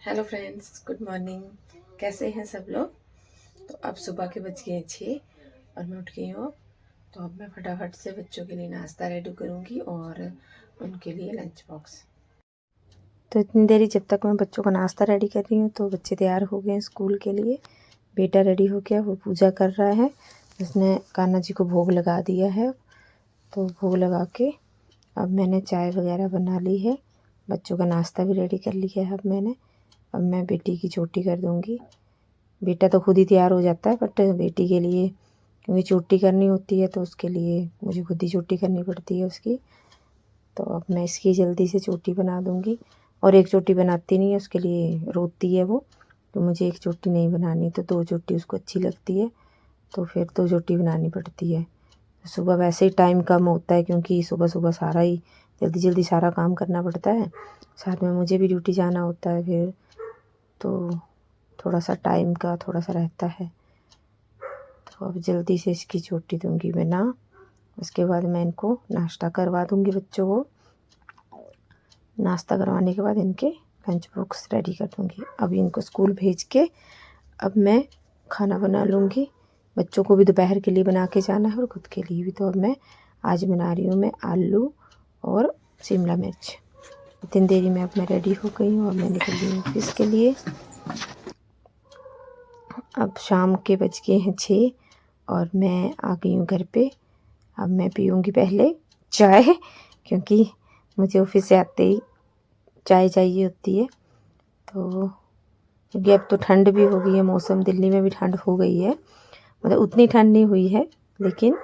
Hello friends, good morning. कैसे हैं सब लोग। तो अब सुबह के बज गए 6 और मैं उठ गई हूँ। तो अब मैं फटाफट से बच्चों के लिए नाश्ता रेडी करूँगी और उनके लिए लंच बॉक्स। तो इतनी देरी जब तक मैं बच्चों का नाश्ता रेडी कर रही हूँ तो बच्चे तैयार हो गए हैं स्कूल के लिए। बेटा रेडी हो गया, वो पूजा कर रहा है। उसने कान्हा जी को भोग लगा दिया है। तो भोग लगा के अब मैंने चाय वगैरह बना ली है। बच्चों का नाश्ता भी रेडी कर लिया है अब मैंने। अब मैं बेटी की चोटी कर दूँगी। बेटा तो खुद ही तैयार हो जाता है, बट बेटी के लिए क्योंकि चोटी करनी होती है तो उसके लिए मुझे खुद ही चोटी करनी पड़ती है उसकी। तो अब मैं इसकी जल्दी से चोटी बना दूँगी। और एक चोटी बनाती नहीं है, उसके लिए रोती है वो। तो मुझे एक चोटी नहीं बनानी, तो 2 चोटी उसको अच्छी लगती है, तो फिर 2 चोटी बनानी पड़ती है। सुबह वैसे ही टाइम कम होता है क्योंकि सुबह सुबह सारा ही जल्दी जल्दी सारा काम करना पड़ता है। साथ में मुझे भी ड्यूटी जाना होता है फिर, तो थोड़ा सा टाइम का थोड़ा सा रहता है। तो अब जल्दी से इसकी चोटी दूंगी मैं ना। उसके बाद मैं इनको नाश्ता करवा दूंगी बच्चों को। नाश्ता करवाने के बाद इनके लंच बॉक्स रेडी कर दूंगी। अभी इनको स्कूल भेज के अब मैं खाना बना लूँगी। बच्चों को भी दोपहर के लिए बना के जाना है और खुद के लिए भी। तो अब मैं आज बना रही हूँ मैं आलू और शिमला मिर्च। इतनी देरी में अब मैं रेडी हो गई हूँ और मैं निकल गई ऑफिस के लिए। अब शाम के बज गए हैं 6 और मैं आ गई हूँ घर पे। अब मैं पीऊँगी पहले चाय क्योंकि मुझे ऑफिस से आते ही चाय चाहिए होती है। तो क्योंकि अब तो ठंड भी हो गई है, मौसम दिल्ली में भी ठंड हो गई है। मतलब उतनी ठंड नहीं हुई है लेकिन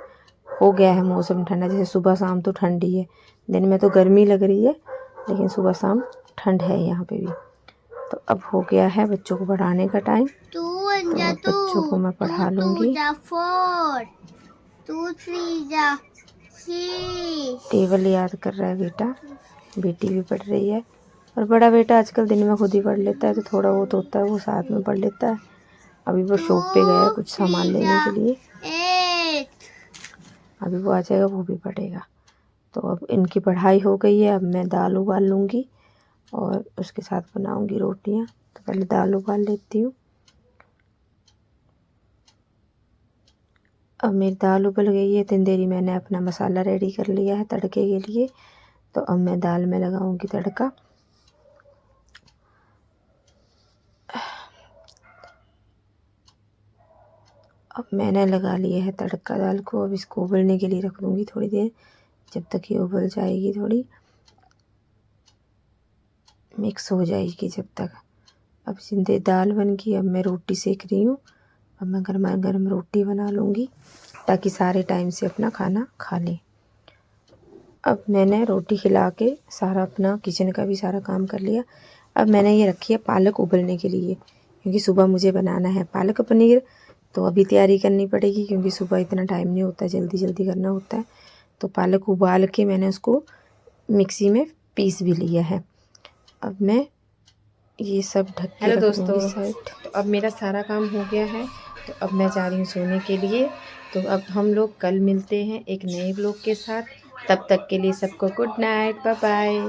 हो गया है मौसम ठंडा। जैसे सुबह शाम तो ठंड ही है, दिन में तो गर्मी लग रही है लेकिन सुबह शाम ठंड है यहाँ पे भी। तो अब हो गया है बच्चों को पढ़ाने का टाइम। तो बच्चों को मैं पढ़ा लूँगी। टेबल याद कर रहा है बेटा, बेटी भी पढ़ रही है। और बड़ा बेटा आजकल दिन में खुद ही पढ़ लेता है, तो थोड़ा बहुत होता है वो साथ में पढ़ लेता है। अभी वो शॉप पे गया है कुछ सामान लेने के लिए, अभी वो आ जाएगा, वो भी पढ़ेगा। तो अब इनकी पढ़ाई हो गई है। अब मैं दाल उबाल लूँगी और उसके साथ बनाऊँगी रोटियाँ। तो पहले दाल उबाल लेती हूँ। अब मेरी दाल उबल गई है। इतनी देरी मैंने अपना मसाला रेडी कर लिया है तड़के के लिए। तो अब मैं दाल में लगाऊंगी तड़का। अब मैंने लगा लिया है तड़का दाल को। अब इसको उबलने के लिए रख दूँगी थोड़ी देर, जब तक ये उबल जाएगी, थोड़ी मिक्स हो जाएगी जब तक। अब जिंदे दाल बन गई। अब मैं रोटी सेक रही हूँ। अब मैं गर्मा गर्म रोटी बना लूँगी ताकि सारे टाइम से अपना खाना खा लें। अब मैंने रोटी खिला के सारा अपना किचन का भी सारा काम कर लिया। अब मैंने ये रखी है पालक उबलने के लिए, क्योंकि सुबह मुझे बनाना है पालक पनीर। तो अभी तैयारी करनी पड़ेगी क्योंकि सुबह इतना टाइम नहीं होता, जल्दी जल्दी करना होता है। तो पालक उबाल के मैंने उसको मिक्सी में पीस भी लिया है। अब मैं ये सब ढक के रख दूँगी साइड। तो अब मेरा सारा काम हो गया है। तो अब मैं जा रही हूँ सोने के लिए। तो अब हम लोग कल मिलते हैं एक नए ब्लॉग के साथ। तब तक के लिए सबको गुड नाइट, बाय बाय।